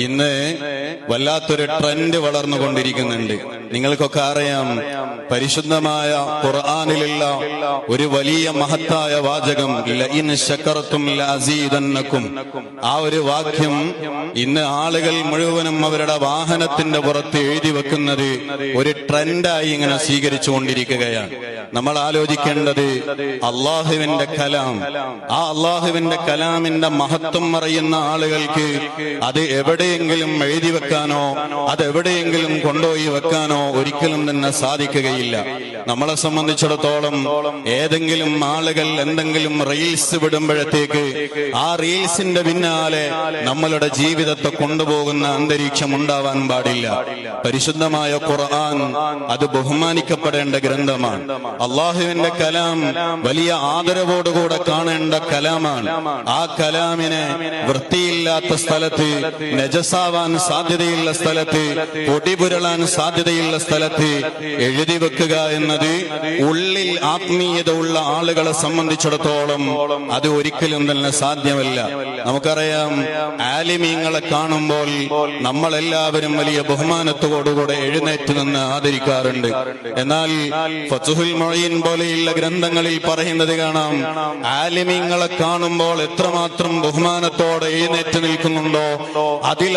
ഇന്ന് വല്ലാത്തൊരു ട്രെൻഡ് വളർന്നുകൊണ്ടിരിക്കുന്നുണ്ട്. നിങ്ങൾക്കൊക്കെ അറിയാം, പരിശുദ്ധമായ ഖുർആനിലുള്ള ഒരു വലിയ മഹത്തായ വാചകം ലഇൻ ശകർതും ലഅസീദന്നകും. ആ ഒരു വാക്യം ഇന്ന് ആളുകൾ മുഴുവനും അവരുടെ വാഹനത്തിന്റെ പുറത്ത് എഴുതി വെക്കുന്നത് ഒരു ട്രെൻഡായി ഇങ്ങനെ സ്വീകരിച്ചുകൊണ്ടിരിക്കുകയാണ്. നമ്മൾ ആലോചിക്കേണ്ടത് അള്ളാഹുവിന്റെ കലാം, ആ അള്ളാഹുവിന്റെ കലാമിന്റെ മഹത്വം അറിയുന്ന ആളുകൾക്ക് അത് എവിടെയെങ്കിലും എഴുതി വെക്കാനോ അതെവിടെയെങ്കിലും കൊണ്ടുപോയി വെക്കാനോ ഒരിക്കലും തന്നെ സാധിക്കുകയില്ല. നമ്മളെ സംബന്ധിച്ചിടത്തോളം ഏതെങ്കിലും ആളുകൾ എന്തെങ്കിലും റീൽസ് വിടുമ്പോഴത്തേക്ക് ആ റീൽസിന്റെ പിന്നാലെ നമ്മളുടെ ജീവിതത്തെ കൊണ്ടുപോകുന്ന അന്തരീക്ഷം ഉണ്ടാവാൻ പാടില്ല. പരിശുദ്ധമായ ഖുർആൻ അത് ബഹുമാനിക്കപ്പെടേണ്ട ഗ്രന്ഥമാണ്. അള്ളാഹുവിന്റെ കലാം വലിയ ആദരവോടുകൂടെ കാണേണ്ട കലാമാണ്. ആ കലാമിനെ വൃത്തിയില്ലാത്ത സ്ഥലത്ത്, നജസാവാൻ സാധ്യതയുള്ള സ്ഥലത്ത്, പൊടിപുരളാൻ സാധ്യതയുള്ള സ്ഥലത്ത് എഴുതി വെക്കുക എന്നത് ഉള്ളിൽ ആത്മീയത ഉള്ള ആളുകളെ സംബന്ധിച്ചിടത്തോളം അത് ഒരിക്കലും തന്നെ സാധ്യമല്ല. നമുക്കറിയാം, ആലിമീങ്ങളെ കാണുമ്പോൾ നമ്മളെല്ലാവരും വലിയ ബഹുമാനത്തോടുകൂടെ എഴുന്നേറ്റ് നിന്ന് ആദരിക്കാറുണ്ട്. എന്നാൽ ഫത്ഹുൽ മുഈൻ പോലെയുള്ള ഗ്രന്ഥങ്ങളിൽ പറയുന്നത് കാണാം, ആലിമീങ്ങളെ കാണുമ്പോൾ എത്രമാത്രം ബഹുമാനത്തോടെ എഴുന്നേറ്റ് നിൽക്കുന്നുണ്ടോ അതിൽ